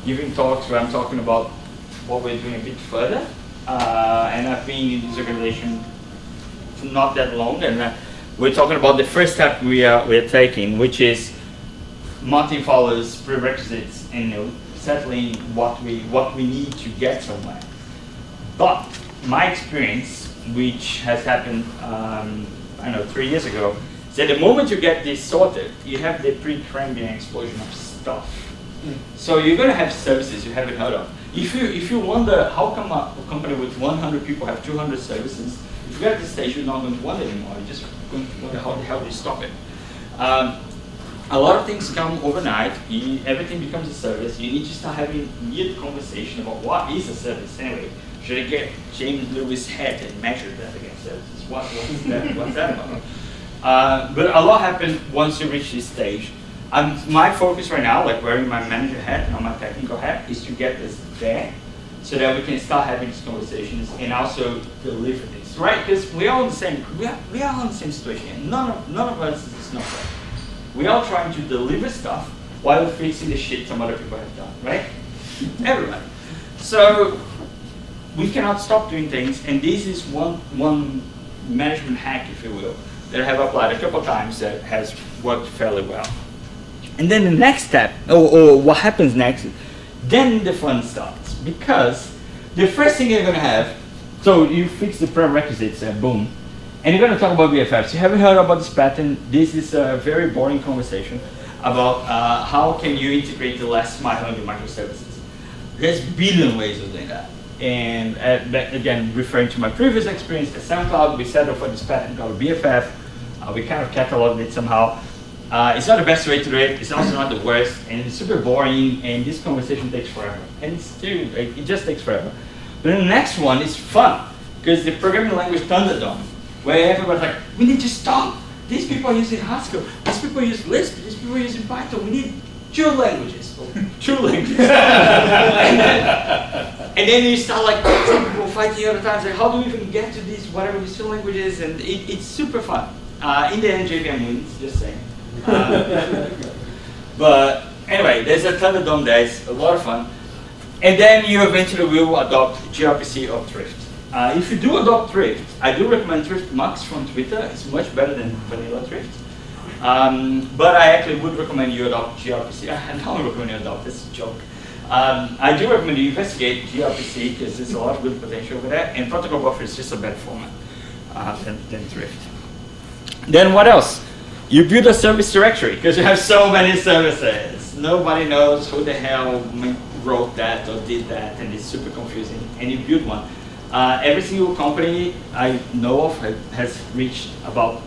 giving talks where I'm talking about what we're doing a bit further. And I've been in this organization for not that long, and we're talking about the first step we're taking, which is mounting followers, prerequisites, and settling what we need to get somewhere. But my experience, which has happened, 3 years ago, is that the moment you get this sorted, you have the pre-Cambrian explosion of stuff. So you're going to have services you haven't heard of. If you wonder how come a company with 100 people have 200 services, if you get to this stage, you're not going to wonder anymore. You're just going to wonder how the hell do you stop it. A lot of things come overnight. Everything becomes a service. You need to start having weird conversation about what is a service anyway. Should I get James Lewis' head and measure that against services? What's that about? But a lot happens once you reach this stage. My focus right now, like wearing my manager hat and my technical hat, is to get this there so that we can start having these conversations and also deliver this, right? Because we are in the same situation. None of us is not right. We are trying to deliver stuff while fixing the shit some other people have done, right? Everybody. So we cannot stop doing things, and this is one management hack, if you will, that I have applied a couple of times that has worked fairly well. And then the next step, or what happens next, then the fun starts. Because the first thing you're going to have, so you fix the prerequisites, boom, and you're going to talk about VFFs. You haven't heard about this pattern. This is a very boring conversation about how can you integrate the last mile in microservices. There's a billion ways of doing that. And again, referring to my previous experience at SoundCloud, we set up for this pattern called BFF. We kind of cataloged it somehow. It's not the best way to do it. It's also not the worst, and it's super boring. And this conversation takes forever, and it just takes forever. But then the next one is fun because the programming language Thunderdome, where everybody's like, we need to stop. These people are using Haskell. These people use Lisp. These people are using Python. We need two languages. And then you start like some people fighting other times. Like, how do we even get to these whatever these two languages? And it's super fun. In the end, JVM wins. Just saying. But anyway, there's a Thunderdome there. It's a lot of fun. And then you eventually will adopt gRPC or Thrift. If you do adopt Thrift, I do recommend Thrift Max from Twitter. It's much better than vanilla Thrift. But I actually would recommend you adopt gRPC. I don't recommend you adopt, this is a joke. I do recommend you investigate gRPC because there's a lot of good potential over there, and protocol buffer is just a better format than Thrift. Then what else? You build a service directory because you have so many services. Nobody knows who the hell wrote that or did that, and it's super confusing, and you build one. Every single company I know of has reached about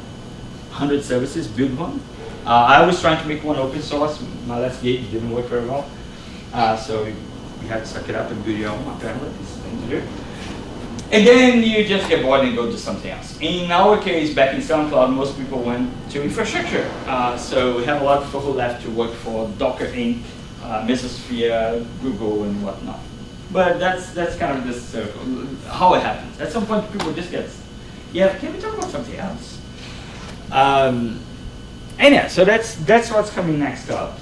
100 services, build one. I was trying to make one open source. My last gig didn't work very well. So you have to suck it up and build your own, apparently. It's the thing to do. And then you just get bored and go do something else. In our case, back in SoundCloud, most people went to infrastructure. So we have a lot of people who left to work for Docker Inc., Mesosphere, Google, and whatnot. But that's kind of the circle, how it happens. At some point, people just get, yeah, can we talk about something else? And yeah, so that's what's coming next up.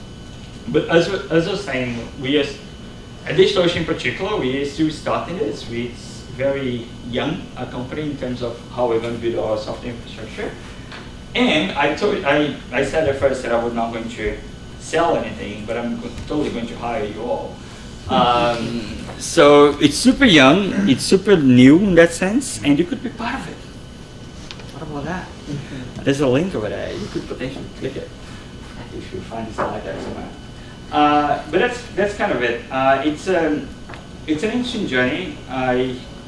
But as I was saying, we as at DigitalOcean in particular, we are still starting this. We're very young company in terms of how we're going to build our software infrastructure. And I said at first that I was not going to sell anything, but I'm totally going to hire you all. So it's super young, it's super new in that sense, and you could be part of it. What about that? There's a link over there. You could potentially click it if you find something like that somewhere. But that's kind of it. It's an interesting journey.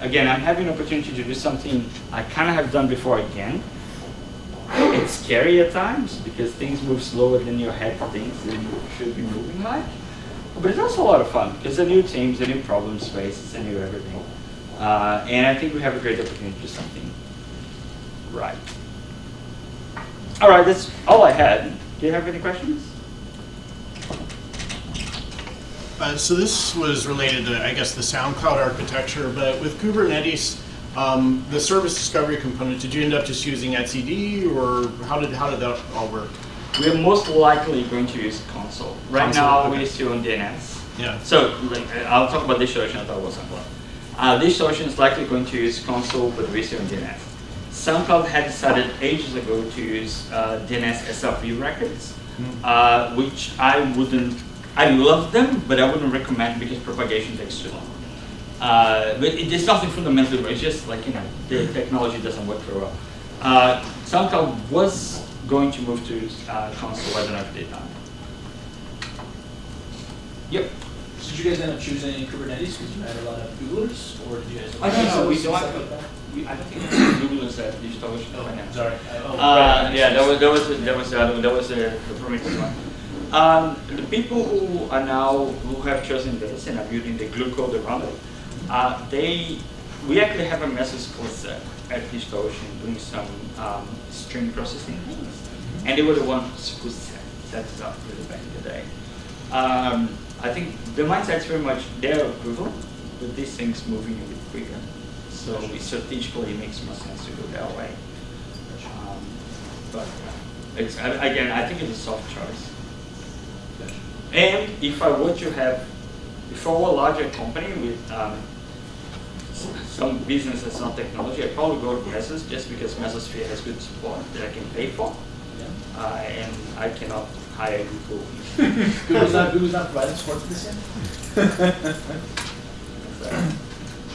Again, I'm having an opportunity to do something I kind of have done before again. It's scary at times because things move slower than your head thinks they should be moving like. But it's also a lot of fun because the new teams, the new problem space, it's a new everything. And I think we have a great opportunity to do something right. All right, that's all I had. Do you have any questions? So this was related to, I guess, the SoundCloud architecture, but with Kubernetes, the service discovery component, did you end up just using etcd, or how did that all work? We're most likely going to use console. Right now, okay. we're still on DNS. Yeah. So I'll talk about DigitalOcean, I thought it was SoundCloud. DigitalOcean is likely going to use console, but we're still on DNS. SoundCloud had decided ages ago to use DNS SLV records, which I love them, but I wouldn't recommend because propagation takes too long. But there's nothing fundamental, it's just like, the technology doesn't work very well. SoundCloud was going to move to console, I don't know if they done. Yep. So did you guys end up choosing Kubernetes because you had a lot of Googlers, or did you guys? I don't know. We don't. Like that? I don't think Googlers at DigitalOcean. Oh, right now. sorry. Yeah, that was the other one. That was the Prometheus one. The people who have chosen this and are building the glue code around it, we actually have a message cluster at DigitalOcean doing some stream processing things, and they were the ones who set it up really back in the day. I think the mindset's very much their approval, but these things moving a bit quicker. So strategically, it makes more sense to go that way. But again, I think it's a soft choice. And if I were a larger company with some business that's not technology, I'd probably go to Mesos just because Mesosphere has good support that I can pay for. And I cannot hire Google. Google's not providing support for this yet?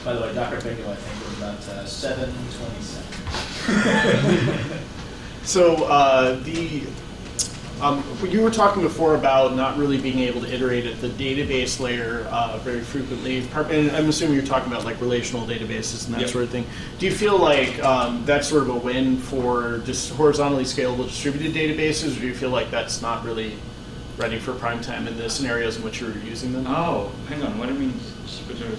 By the way, Dr. Bingo, I think, was about 727. So you were talking before about not really being able to iterate at the database layer very frequently. And I'm assuming you're talking about like relational databases and that sort of thing. Do you feel like that's sort of a win for just horizontally scalable distributed databases, or do you feel like that's not really ready for prime time in the scenarios in which you're using them? Oh, hang on. What do you mean distributed?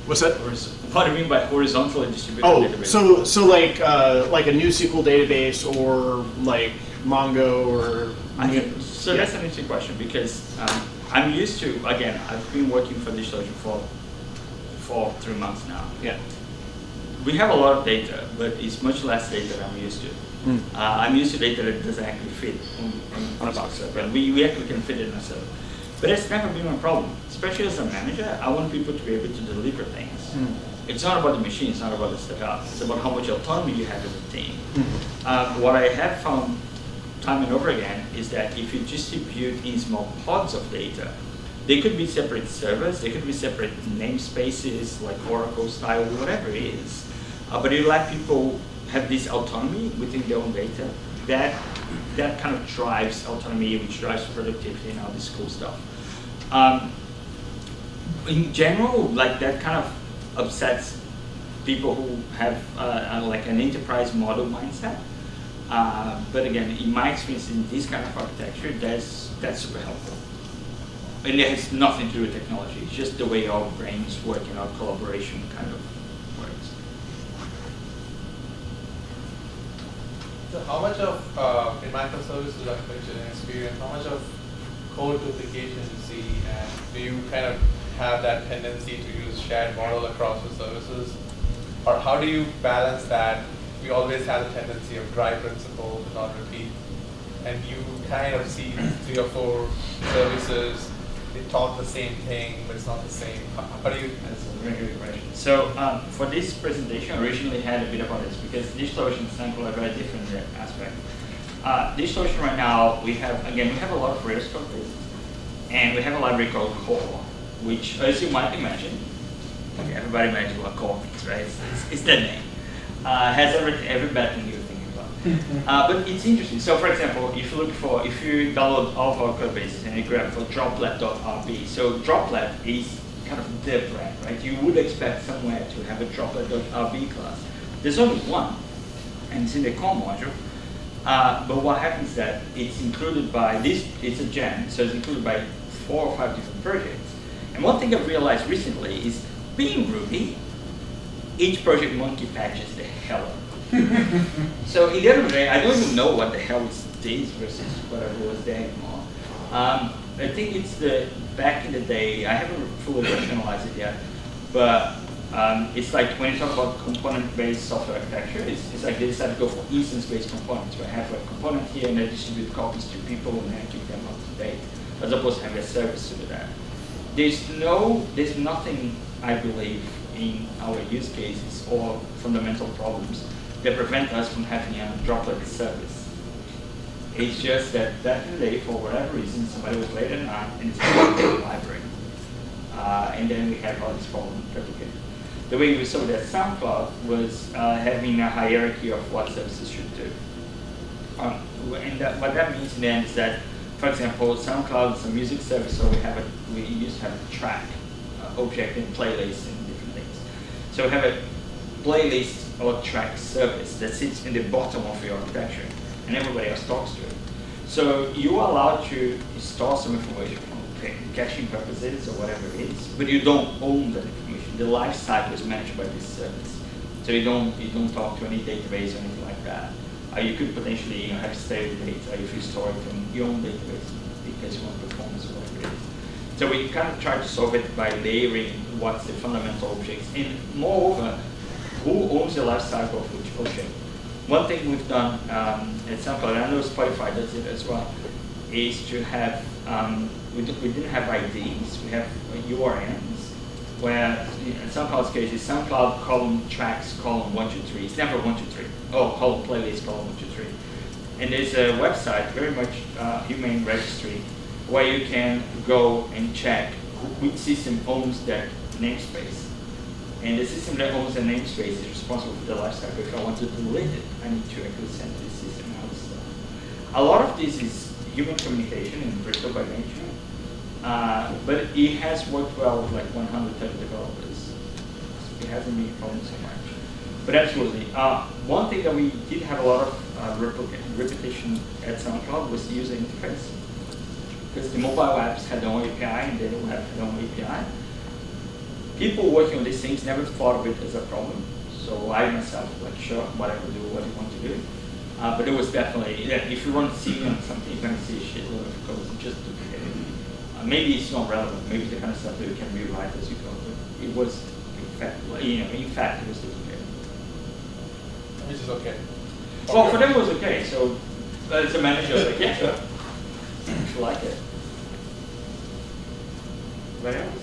What's that? What do you mean by horizontally distributed database? So like a NewSQL database or like Mongo or. That's an interesting question because I'm used to, again, I've been working for DigitalOcean for 3 months now. Yeah. We have a lot of data, but it's much less data than I'm used to. I'm used to data that doesn't actually fit on a box server, and we actually can fit it in a server. But it's never been my problem, especially as a manager. I want people to be able to deliver things. it's not about the machine, it's not about the setup, it's about how much autonomy you have as a team. What I have found time and over again is that if you distribute in small pods of data, they could be separate servers, they could be separate namespaces, like Oracle style, whatever it is. But you let people have this autonomy within their own data. That kind of drives autonomy, which drives productivity and all this cool stuff. In general, like that kind of upsets people who have like an enterprise model mindset. But again, in my experience in this kind of architecture, that's super helpful. And it has nothing to do with technology. It's just the way our brains work and our collaboration kind of works. So how much of, in microservices architecture and experience, how much of code duplication you see, and do you kind of have that tendency to use shared model across the services? Or how do you balance that? We always have a tendency of dry principle to not repeat. And you kind of see 3 or 4 services, they talk the same thing, but it's not the same. How do you? That's a very good question. So for this presentation, I originally had a bit about this because DigitalOcean and Sample are very different aspects. DigitalOcean right now, we have a lot of Rails code base, and we have a library called Core, which, as you might imagine, everybody imagines what Core means, right? It's that name. Has every bad thing you're thinking about. But it's interesting. So, for example, if you download all of our code bases and you grab for droplet.rb, so Droplet is kind of the brand, right? You would expect somewhere to have a droplet.rb class. There's only one, and it's in the core module. But what happens is that it's included by this, it's a gem, so it's included by 4 or 5 different projects. And one thing I've realized recently is being Ruby, each project monkey patches the hell out of it. So in the end of the day, I don't even know what the hell is this versus whatever was there anymore. I think it's back in the day, I haven't fully rationalized it yet, but it's like when you talk about component-based software architecture, it's like they decided to go for instance-based components, where I have a component here and I distribute copies to people and I keep them up to date, as opposed to having a service to do that. There's nothing, I believe, in our use cases or fundamental problems that prevent us from having a droplet service. It's just that back in the day, for whatever reason, somebody was late at night and it's a library. And then we had all this problem replicated. The way we saw that SoundCloud was having a hierarchy of what services should do. And what that means in the end is that, for example, SoundCloud is a music service, so we used to have a track object and playlist and different things. So we have a playlist or track service that sits in the bottom of your architecture, and everybody else talks to it. So you are allowed to store some information for caching purposes or whatever it is, but you don't own that information. The life cycle is managed by this service. So you don't talk to any database or anything like that. You could potentially have stale data if you store it in your own database because you want performance or whatever it is. So we kind of try to solve it by layering what's the fundamental objects, and moreover, who owns the life cycle of which object. One thing we've done at SoundCloud, and I know Spotify does it as well, is to have, we didn't have IDs, we have URNs, where in SoundCloud's case is SoundCloud column tracks column 1, 2, 3. It's never 1, 2, 3. Oh, column playlist column 1, 2, 3. And there's a website, very much humane registry, where you can go and check which system owns that namespace. And the system that owns the namespace is responsible for the lifecycle. If I want to delete it, I need to actually send this system out of stuff. A lot of this is human communication and brittle by nature. But it has worked well with like 130 developers. It hasn't been a problem so much. But absolutely. One thing that we did have a lot of repetition at SoundCloud was the user interface. Because the mobile apps had their own API and the web had their own API. People working on these things never thought of it as a problem. So I myself, like, sure, whatever, do what you want to do. But it was definitely, if you want to see on something, you're going to see a shitload of code just duplicated. Maybe it's not relevant. Maybe the kind of stuff that you can rewrite as you go. But it was, in fact, it was duplicated. Which is okay. Well, for them it was okay. So as a manager, I was like, yeah, sure. If you like it. What else?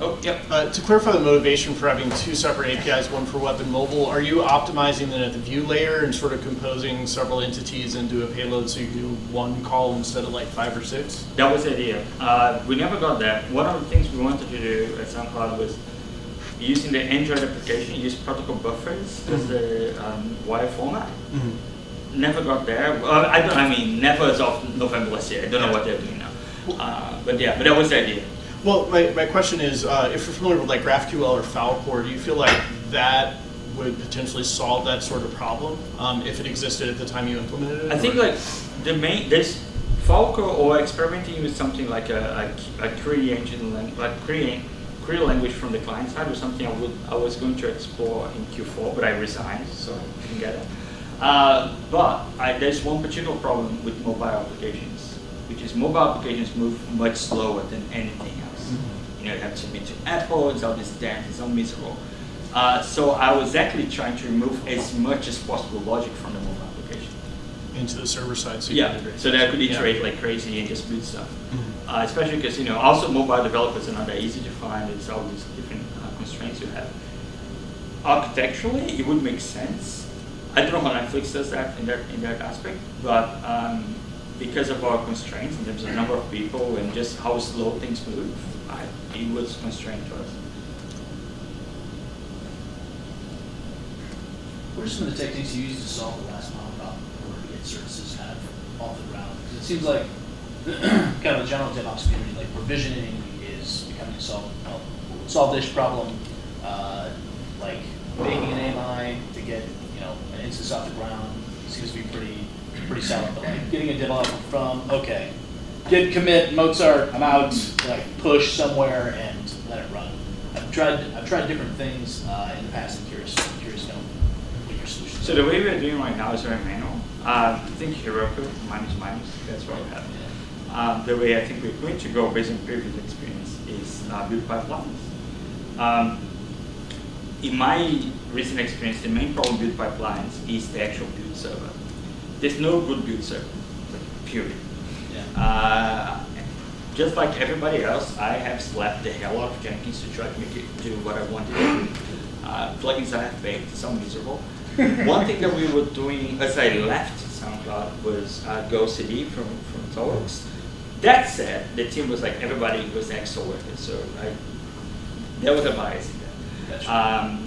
Oh, yep. To clarify the motivation for having two separate APIs, one for web and mobile, are you optimizing then at the view layer and sort of composing several entities into a payload so you do one call instead of like 5 or 6? That was the idea. We never got that. One of the things we wanted to do at SoundCloud was using the Android application, use protocol buffers as the wire format. Never got there. Never as of November last year. I don't know what they're doing now. But that was the idea. Well, my question is, if you're familiar with like GraphQL or Falcor, do you feel like that would potentially solve that sort of problem if it existed at the time you implemented it? I think like there's Falcor or experimenting with something like a query engine, like query language from the client side was something I was going to explore in Q4, but I resigned, so I didn't get it. But there's one particular problem with mobile applications, which is mobile applications move much slower than anything else. You have to submit to Apple, it's all this dance, it's all miserable. So I was actually trying to remove as much as possible logic from the mobile application. Into the server side, so you can integrate. So that I could iterate like crazy and just build stuff. Especially because also mobile developers are not that easy to find. It's all these different constraints you have. Architecturally, it would make sense. I don't know how Netflix does that in that aspect, but because of our constraints in terms of number of people and just how slow things move, it was constrained to us. What are some of the techniques you use to solve the last mile problem or to get services kind of off the ground? Because it seems like kind of the general DevOps community, like provisioning is becoming a solved-ish problem. Like making an AMI to get an instance off the ground seems to be pretty solid. But like getting a developer from git commit Mozart, I'm out, like push somewhere and let it run. I've tried different things in the past. I'm curious to know what your solution is. So the way we're doing right now is very manual. I think Heroku minus, that's what we have. The way I think we're going to go based on previous experience is build pipelines. In my recent experience, the main problem with build pipelines is the actual build server. There's no good build server, period. Just like everybody else, I have slapped the hell out of Jenkins to try to make it do what I wanted to do. Plugins I have baked, some miserable. One thing that we were doing as I left SoundCloud was Go CD from Tolex. That said, the team was like, everybody was extra workers, so there was a bias in that.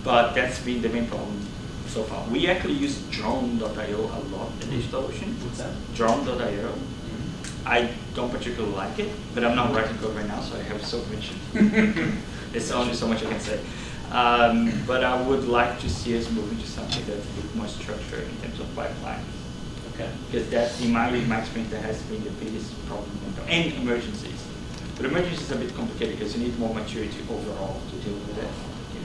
But that's been the main problem so far. We actually use drone.io a lot in DigitalOcean. What's that? Drone.io. I don't particularly like it, but I'm not writing code right now, so I have so much. There's only so much I can say. But I would like to see us moving to something that's a bit more structured in terms of pipeline. Okay. Because that, in my experience, that has been the biggest problem. And emergencies. But emergencies are a bit complicated because you need more maturity overall to deal with it.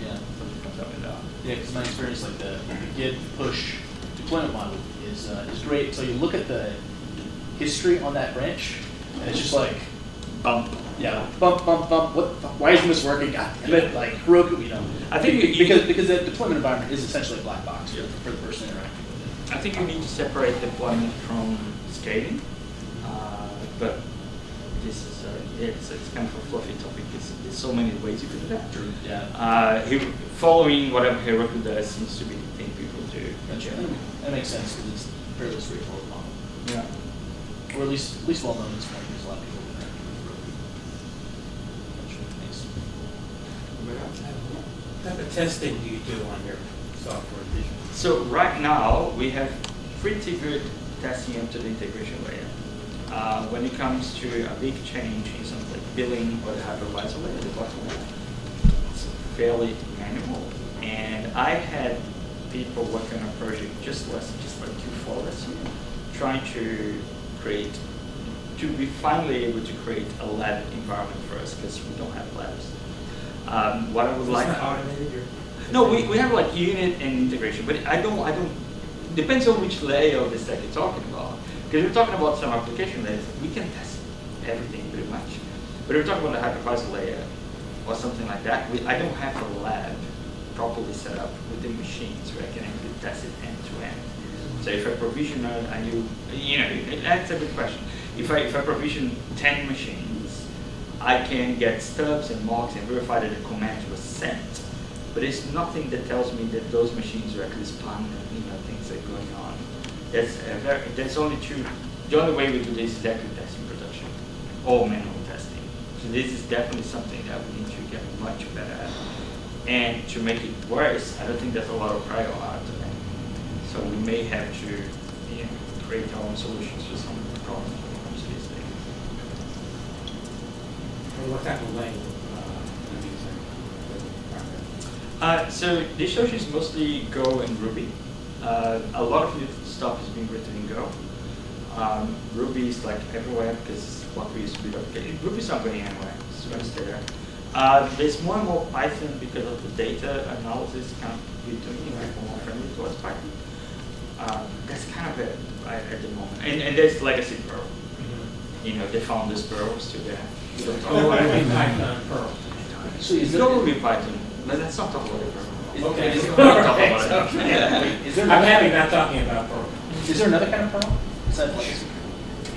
Yeah. Something comes up with that. Yeah, because my experience, like the git push deployment model is great. So you look at the history on that branch, and it's just like bump. Yeah, bump. Why isn't this working? God damn it! Like Heroku, I think because the deployment environment is essentially a black box for the person interacting with it. I think you need to separate deployment from scaling, but this is it's kind of a fluffy topic. There's so many ways you can do that. True. Yeah. Following whatever Heroku does seems to be the thing people do. That makes sense because it's a fairly straightforward model. Yeah. Or at least well known this morning. There's a lot of people that are What type of testing do you do on your software vision? So right now we have pretty good testing into the integration layer. When it comes to a big change in something like billing or the hypervisor layer, the bottom layer, it's fairly manual. And I had people working on a project just like Q4 last year, trying to be finally able to create a lab environment for us because we don't have labs. What I would like. Automated? No, we have like unit and integration, but I don't. Depends on which layer of the stack you're talking about. Because we're talking about some application layers, we can test everything pretty much. But if we're talking about the hypervisor layer or something like that, I don't have a lab properly set up with the machines where I can actually test it end to end. So if I provision that's a good question. If I provision 10 machines, I can get stubs and mocks and verify that the command was sent. But there's nothing that tells me that those machines are actually spawned and things are going on. That's only true. The only way we do this is actually testing production or manual testing. So this is definitely something that we need to get much better at. And to make it worse, I don't think there's a lot of prior art to that. So we may have to create our own solutions for some of the problems when it comes to these things. What type of language So DigitalOcean is mostly Go and Ruby. A lot of the stuff is being written in Go. Ruby is like everywhere because what we used to be okay. Ruby's not going anywhere. It's going to stay there. There's more and more Python because of the data analysis kind of we're doing, more friendly towards Python. That's kind of it at the moment. And there's legacy Perl. Mm-hmm. They found this Perl still there. Oh, I mean Python, Perl. So is Go there, Ruby Python, but let's not talk about it. Okay. is Talk there, about it. is there I'm another, happy not talking about Perl. is there another kind of Perl? Besides legacy?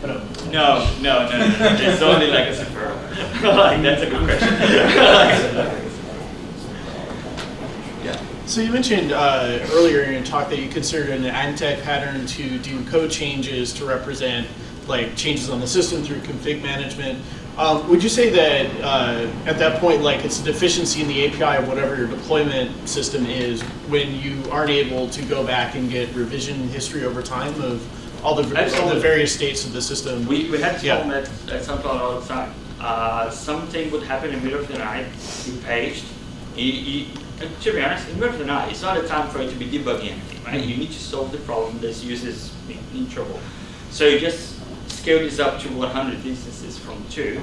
But No. It's only legacy Perl. Like, that's a good question. Yeah. So you mentioned earlier in your talk that you considered an anti pattern to do code changes to represent like changes on the system through config management. Would you say that at that point, like it's a deficiency in the API of whatever your deployment system is when you aren't able to go back and get revision history over time of all the various states of the system? We had this problem at SoundCloud all the time. Something would happen in the middle of the night, you paged. To be honest, in the middle of the night, it's not a time for it to be debugging anything, right? You need to solve the problem this user's in trouble. So you just scale this up to 100 instances from 2,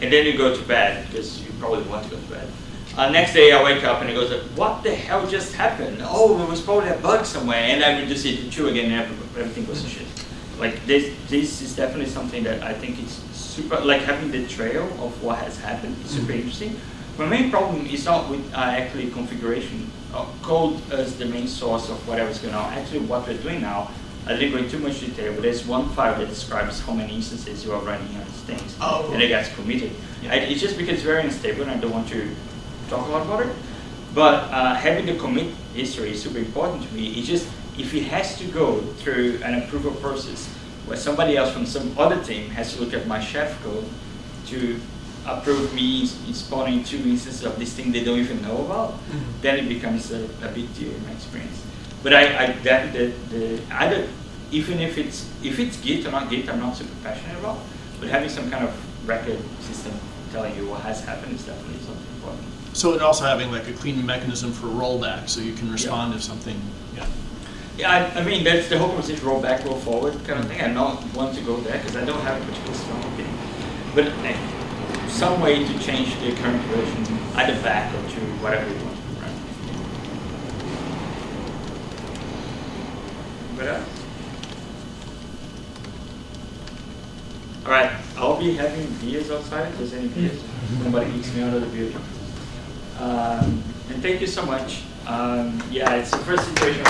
and then you go to bed because you probably want to go to bed. Next day I wake up and it goes like, what the hell just happened? Oh, there was probably a bug somewhere, and I reduce it to 2 again and everything goes to shit. Like this is definitely something that I think it's super, like having the trail of what has happened is super interesting. My main problem is not with actually configuration code as the main source of whatever's going on. Actually what we're doing now, I didn't go into too much detail, but there's one file that describes how many instances you are running on these things, and it gets committed. It's just because it's very unstable and I don't want to talk a lot about it. But having the commit history is super important to me. It's just, if it has to go through an approval process where somebody else from some other team has to look at my chef code to approve me spawning 2 instances of this thing they don't even know about, then it becomes a big deal in my experience. But either, even if it's Git or not Git, I'm not super passionate about. But having some kind of record system telling you what has happened is definitely something important. So and also having like a clean mechanism for rollback, so you can respond if something. Yeah, I mean that's the whole conversation: roll back, roll forward kind of thing. I don't want to go there because I don't have a particular strong opinion. But some way to change the current version either back or to whatever you want. All right, I'll be having beers outside if there's any beers. Nobody eats me out of the building. And thank you so much. Yeah, it's the first situation.